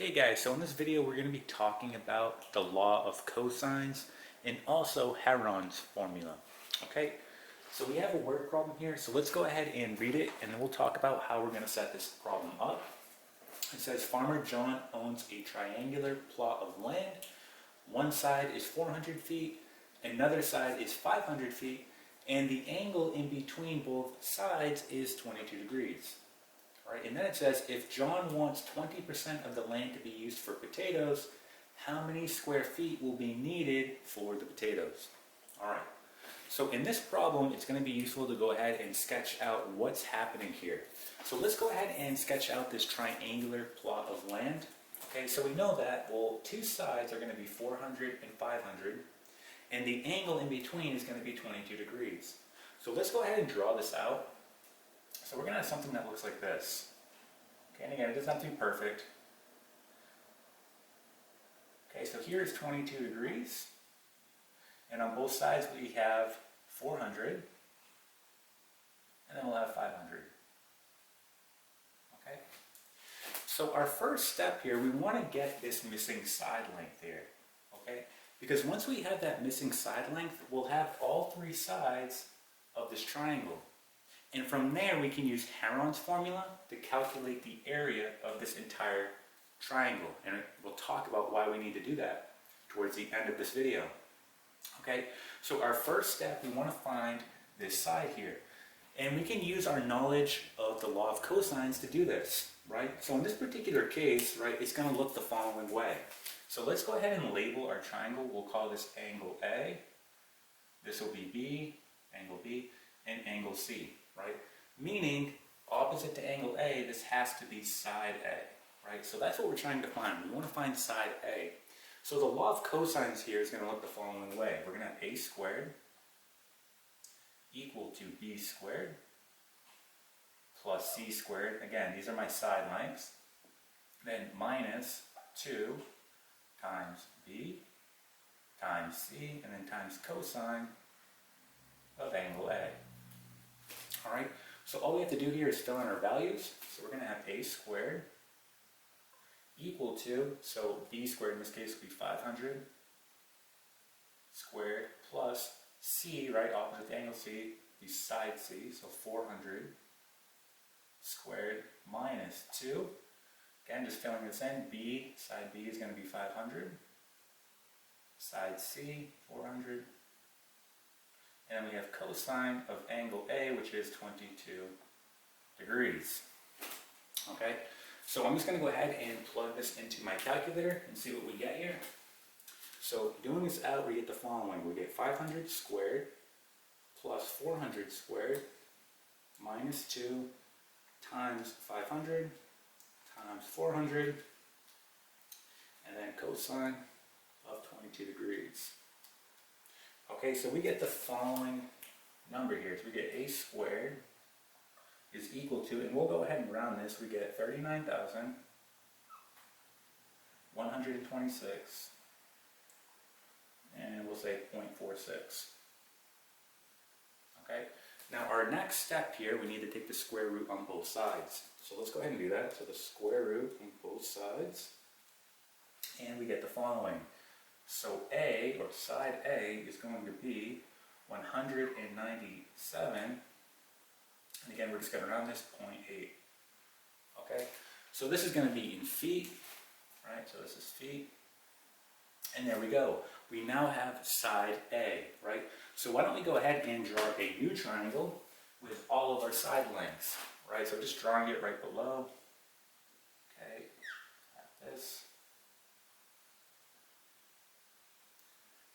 Okay guys, so in this video we're going to be talking about the law of cosines and also Heron's formula. Okay, so we have a word problem here, so let's go ahead and read it and then we'll talk about how we're going to set this problem up. It says Farmer John owns a triangular plot of land. One side is 400 feet, another side is 500 feet, and the angle in between both sides is 22 degrees. Right, and then it says, if John wants 20% of the land to be used for potatoes, how many square feet will be needed for the potatoes? All right, so in this problem, it's going to be useful to go ahead and sketch out what's happening here. So let's go ahead and sketch out this triangular plot of land. Okay, so we know that, well, two sides are going to be 400 and 500, and the angle in between is going to be 22 degrees. So let's go ahead and draw this out. So we're going to have something that looks like this. Okay, and again, it doesn't have to be perfect. Okay, so here is 22 degrees. And on both sides we have 400. And then we'll have 500. Okay. So our first step here, we want to get this missing side length here. Okay. Because once we have that missing side length, we'll have all three sides of this triangle. And from there, we can use Heron's formula to calculate the area of this entire triangle. And we'll talk about why we need to do that towards the end of this video. Okay, so our first step, we want to find this side here. And we can use our knowledge of the law of cosines to do this, right? So in this particular case, right, it's going to look the following way. So let's go ahead and label our triangle. We'll call this angle A. This will be B, angle B, and angle C. Right? Meaning, opposite to angle A, this has to be side A, right? So that's what we're trying to find. We want to find side A. So the law of cosines here is going to look the following way. We're going to have A squared equal to B squared plus C squared. Again, these are my side lengths. Then minus 2 times B times C, and then times cosine of angle A. Alright, so all we have to do here is fill in our values. So we're going to have A squared equal to, so B squared in this case would be 500 squared plus C, right, opposite the angle C, be side C, so 400 squared minus 2. Again, just filling this in, B, side B is going to be 500, side C, 400. And we have cosine of angle A, which is 22 degrees. Okay, so I'm just going to go ahead and plug this into my calculator and see what we get here. So doing this out, we get the following. We get 500 squared plus 400 squared minus 2 times 500 times 400, and then cosine of 22 degrees. Okay, so we get the following number here. So we get A squared is equal to, and we'll go ahead and round this, we get 39,126, and we'll say 0.46. Okay, now our next step here, we need to take the square root on both sides. So let's go ahead and do that. So the square root on both sides, and we get the following. So A, or side A, is going to be 197, and again we're just going to round this 0.8. Okay, so this is going to be in feet, right? So this is feet, and there we go. We now have side A, right? So why don't we go ahead and draw a new triangle with all of our side lengths, right? So just drawing it right below. Okay, like this.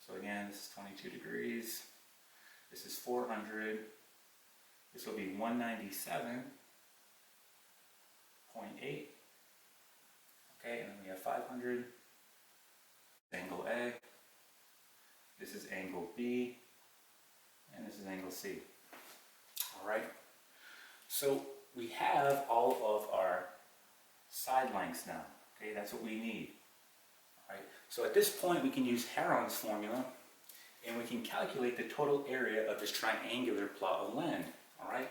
So again, this is 22 degrees, this is 400, this will be 197.8, okay, and then we have 500, angle A, this is angle B, and this is angle C. Alright, so we have all of our side lengths now, okay, that's what we need. Right. So at this point we can use Heron's formula and we can calculate the total area of this triangular plot of land. Alright,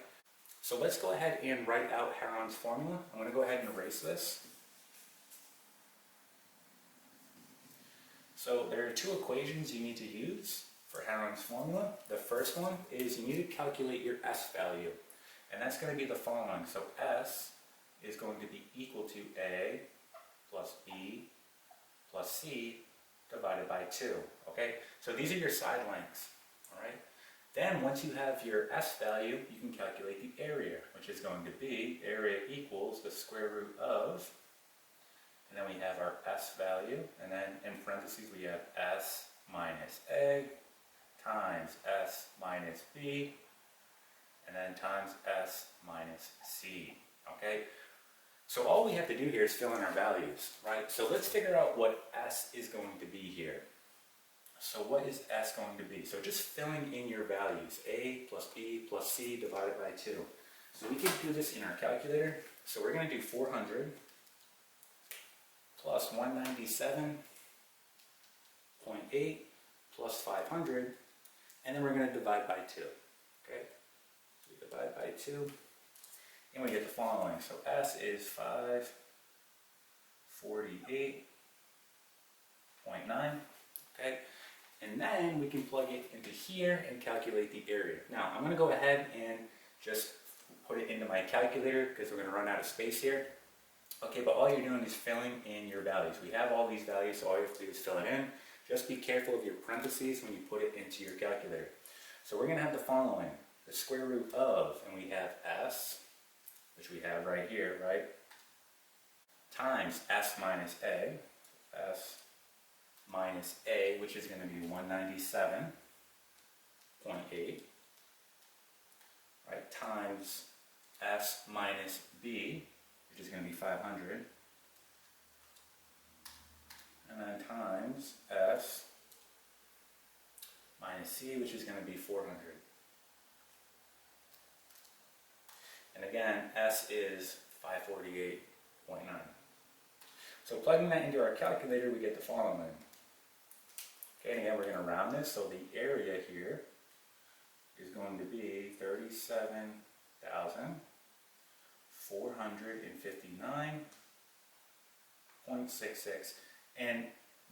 so let's go ahead and write out Heron's formula. I'm going to go ahead and erase this. So there are two equations you need to use for Heron's formula. The first one is you need to calculate your S value, and that's going to be the following. So S is going to be equal to A plus B plus C divided by 2, okay? So these are your side lengths, all right? Then once you have your S value, you can calculate the area, which is going to be area equals the square root of, and then we have our S value, and then in parentheses we have S minus A times S minus B, and then times S minus C, okay? So all we have to do here is fill in our values, right? So let's figure out what S is going to be here. So what is S going to be? So just filling in your values, A plus B plus C divided by 2. So we can do this in our calculator. So we're going to do 400 plus 197.8 plus 500, and then we're going to divide by 2, okay? So we divide by 2. And we get the following. So S is 548.9, okay? And then we can plug it into here and calculate the area. Now, I'm going to go ahead and just put it into my calculator because we're going to run out of space here. Okay, but all you're doing is filling in your values. We have all these values, so all you have to do is fill it in. Just be careful of your parentheses when you put it into your calculator. So we're going to have the following. The square root of, and we have S, which we have right here, right? Times S minus A, S minus A, which is going to be 197.8, right? Times S minus B, which is going to be 500, and then times S minus C, which is going to be 400. And again, S is 548.9. So plugging that into our calculator, we get the following. Okay, and again, we're going to round this, so the area here is going to be 37,459.66. And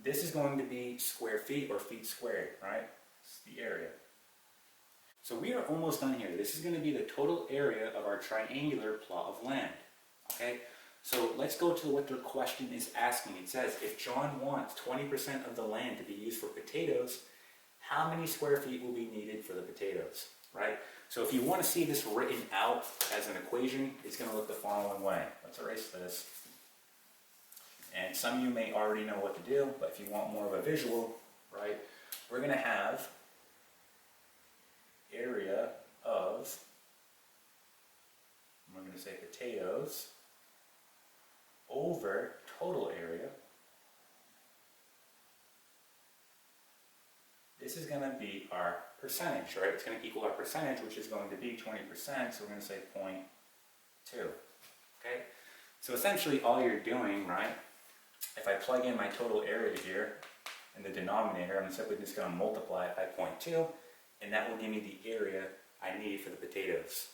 this is going to be square feet or feet squared, right? It's the area. So we are almost done here. This is going to be the total area of our triangular plot of land, okay? So let's go to what the question is asking. It says, if John wants 20% of the land to be used for potatoes, how many square feet will be needed for the potatoes, right? So if you want to see this written out as an equation, it's going to look the following way. Let's erase this. And some of you may already know what to do, but if you want more of a visual, right, we're going to have area of, we're going to say potatoes, over total area. This is going to be our percentage, right? It's going to equal our percentage, which is going to be 20%, so we're going to say 0.2, okay? So essentially all you're doing, right, if I plug in my total area here in the denominator, I'm simply just going to multiply it by 0.2, and that will give me the area I need for the potatoes.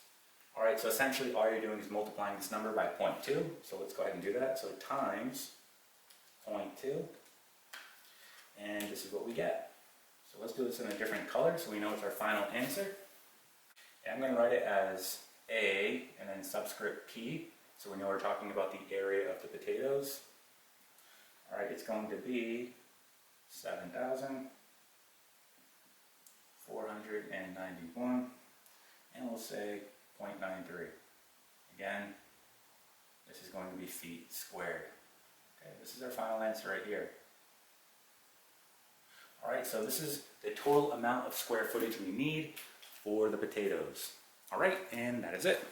All right, so essentially all you're doing is multiplying this number by 0.2, so let's go ahead and do that. So times 0.2, and this is what we get. So let's do this in a different color so we know it's our final answer. And I'm going to write it as A and then subscript P, so we know we're talking about the area of the potatoes. All right, it's going to be 7,491, and we'll say 0.93. Again, this is going to be feet squared. Okay, this is our final answer right here. All right, so this is the total amount of square footage we need for the potatoes. All right, and that is it.